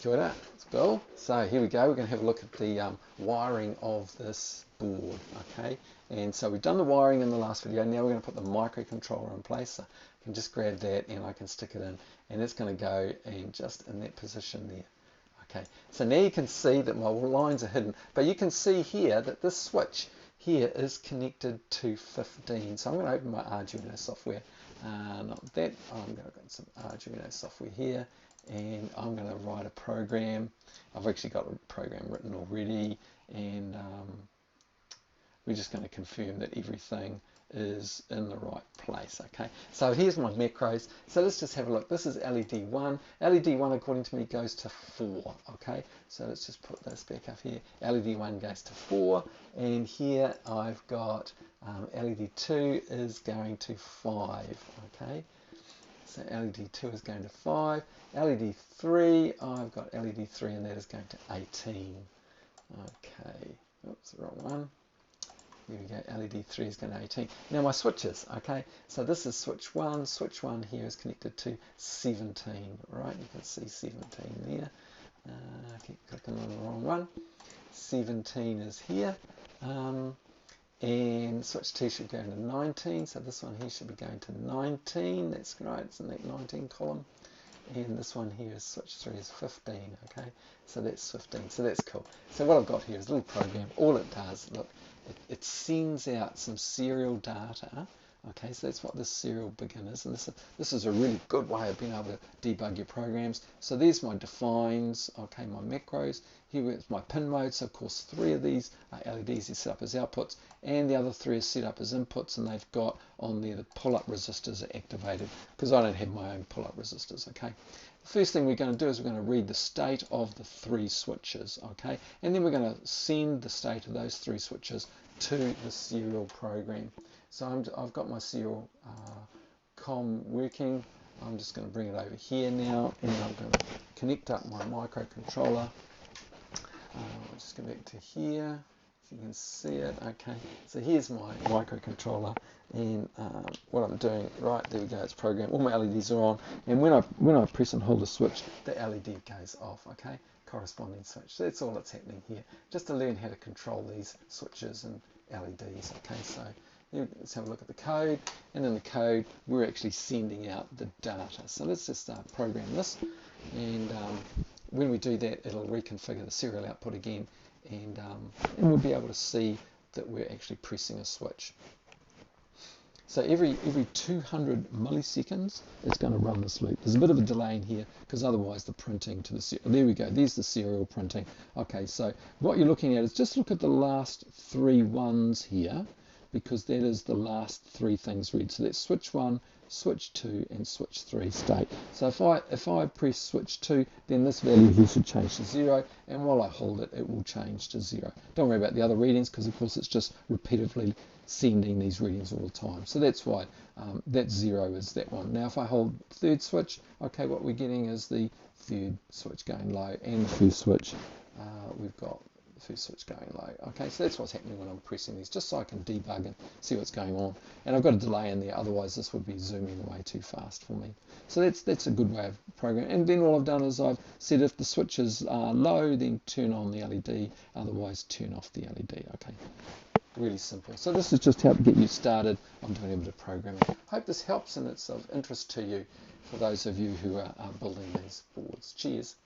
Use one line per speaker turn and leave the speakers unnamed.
Kia ora, it's Bill. So here we go, we're going to have a look at the wiring of this board, okay? And so we've done the wiring in the last video, now we're going to put the microcontroller in place. So I can just grab that and I can stick it in, and it's going to go and just in that position there. Okay, so now you can see that my lines are hidden, but you can see here that this switch here is connected to 15. So I'm going to open my Arduino software, not that, I'm going to get some Arduino software here, and I'm going to write a program. I've actually got a program written already, and we're just going to confirm that everything is in the right place. Okay, so here's my macros. So let's just have a look. This is LED 1. LED 1 according to me goes to 4. Okay, so let's just put this back up here. LED 1 goes to 4, and here I've got LED 2 is going to 5. Okay, so LED 2 is going to 5. LED 3, I've got LED 3, and that is going to 18. Okay, oops, the wrong one. Here we go, LED 3 is going to 18. Now my switches, okay, so this is switch 1. Switch 1 here is connected to 17, right? You can see 17 there. I keep clicking on the wrong one. 17 is here. And switch 2 should go into 19, so this one here should be going to 19. That's right, it's in that 19 column. And this one here is switch 3 is 15, okay, so that's 15, so that's cool. So what I've got here is a little program. All it does, look, it sends out some serial data. Okay, so that's what this serial begin is, and this is a really good way of being able to debug your programs. So there's my defines, okay, my macros. Here is my pin mode. So of course 3 of these LEDs are set up as outputs, and the other 3 are set up as inputs, and they've got on there the pull-up resistors are activated because I don't have my own pull-up resistors. Okay, the first thing we're going to do is we're going to read the state of the 3 switches, okay, and then we're going to send the state of those 3 switches to the serial program. So I've got my serial COM working. I'm just going to bring it over here now, and I'm going to connect up my microcontroller. I'll just go back to here, if you can see it. Okay, so here's my microcontroller, and what I'm doing, right, there we go, it's programmed. All my LEDs are on, and when I press and hold the switch, the LED goes off, okay, corresponding switch. So that's all that's happening here, just to learn how to control these switches and LEDs. Okay, so let's have a look at the code, and in the code we're actually sending out the data. So let's just program this, and when we do that, it'll reconfigure the serial output again, and we'll be able to see that we're actually pressing a switch. So every 200 milliseconds it's going to run this loop. There's a bit of a delay in here because otherwise the printing to the serial, there we go, there's the serial printing. Okay, so what you're looking at is just look at the last 3 ones here, because that is the last 3 things read. So that's switch 1, switch 2, and switch 3 state. So if I press switch 2, then this value here should change to 0, and while I hold it, it will change to 0. Don't worry about the other readings, because of course it's just repetitively sending these readings all the time. So that's why that 0 is that one. Now if I hold third switch, okay, what we're getting is the third switch going low, and the first switch, we've got first switch going low. Okay, so that's what's happening when I'm pressing these, just so I can debug and see what's going on. And I've got a delay in there, otherwise this would be zooming way too fast for me. So that's a good way of programming. And then all I've done is I've said if the switches are low, then turn on the LED, otherwise turn off the LED. Okay, really simple. So this is just how to get you started on doing a bit of programming. Hope this helps and it's of interest to you for those of you who are building these boards. Cheers.